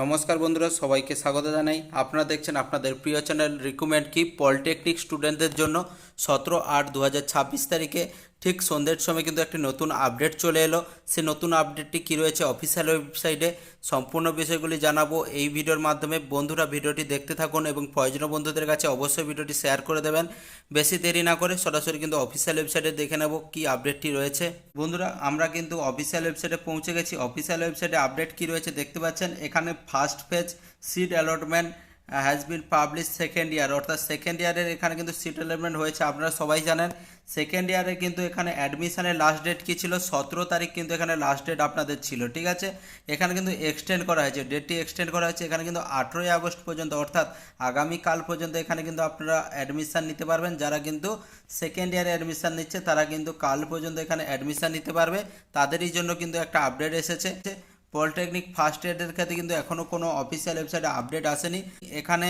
নমস্কার বন্ধুরা, সবাইকে স্বাগত জানাই। আপনারা দেখছেন আপনাদের প্রিয় চ্যানেল রিক্রুটমেন্ট কি পলিটেকনিক স্টুডেন্টদের জন্য 17/8/2026 তারিখে ঠিক সন্ধ্যের সময় কিন্তু একটি নতুন আপডেট চলে এলো। সে নতুন আপডেটটি কী রয়েছে অফিসিয়াল ওয়েবসাইটে সম্পূর্ণ বিষয়গুলি জানাবো এই ভিডিওর মাধ্যমে। বন্ধুরা ভিডিওটি দেখতে থাকুন এবং প্রয়োজনীয় বন্ধুদের কাছে অবশ্যই ভিডিওটি শেয়ার করে দেবেন। বেশি দেরি না করে সরাসরি কিন্তু অফিসিয়াল ওয়েবসাইটে দেখে নেব কি আপডেটটি রয়েছে। বন্ধুরা আমরা কিন্তু অফিসিয়াল ওয়েবসাইটে পৌঁছে গেছি। অফিসিয়াল ওয়েবসাইটে আপডেট কি রয়েছে দেখতে পাচ্ছেন। এখানে first phase seat allotment has been publish second year, অর্থাৎ সেকেন্ড ইয়ারের এখানে কিন্তু সিট অ্যালটমেন্ট হয়েছে। আপনারা সবাই জানেন সেকেন্ড ইয়ারে কিন্তু এখানে অ্যাডমিশনের লাস্ট ডেট কী ছিল, 17 তারিখ কিন্তু এখানে লাস্ট ডেট আপনাদের ছিল। ঠিক আছে, এখানে কিন্তু এক্সটেন্ড করা হয়েছে, ডেটটি এক্সটেন্ড করা হয়েছে। এখানে কিন্তু 18ই আগস্ট পর্যন্ত, অর্থাৎ আগামীকাল পর্যন্ত এখানে কিন্তু আপনারা অ্যাডমিশান নিতে পারবেন। যারা কিন্তু সেকেন্ড ইয়ারে অ্যাডমিশান নিচ্ছে তারা কিন্তু কাল পর্যন্ত এখানে অ্যাডমিশান নিতে পারবে। তাদেরই জন্য কিন্তু একটা আপডেট এসেছে। পলিটেকনিক ফার্স্ট ইয়ারের ক্ষেত্রে কিন্তু এখনও কোনো অফিসিয়াল ওয়েবসাইটে আপডেট আসেনি। এখানে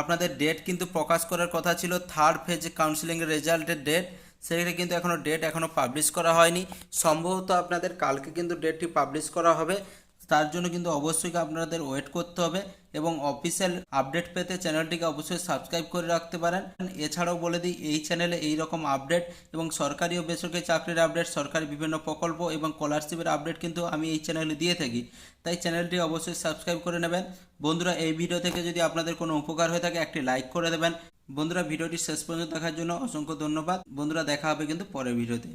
আপনাদের ডেট কিন্তু প্রকাশ করার কথা ছিল, থার্ড ফেজ কাউন্সিলিংয়ের রেজাল্টের ডেট, সেখানে কিন্তু এখনও পাবলিশ করা হয়নি। সম্ভবত আপনাদের কালকে কিন্তু ডেটটি পাবলিশ করা হবে। তার জন্য কিন্তু অবশ্যই আপনাদের ওয়েট করতে হবে এবং অফিসিয়াল আপডেট পেতে চ্যানেলটিকে অবশ্যই সাবস্ক্রাইব করে রাখতে পারেন। এছাড়াও বলে দিই এই চ্যানেলে এই রকম আপডেট এবং সরকারি ও বেসরকারি চাকরির আপডেট, সরকারি বিভিন্ন প্রকল্প এবং স্কলারশিপের আপডেট কিন্তু আমি এই চ্যানেলে দিয়ে থাকি। তাই চ্যানেলটি অবশ্যই সাবস্ক্রাইব করে নেবেন। বন্ধুরা এই ভিডিও থেকে যদি আপনাদের কোনো উপকার হয়ে থাকে একটি লাইক করে দেবেন। বন্ধুরা ভিডিওটি শেষ পর্যন্ত দেখার জন্য অসংখ্য ধন্যবাদ। বন্ধুরা দেখা হবে কিন্তু পরের ভিডিওতে।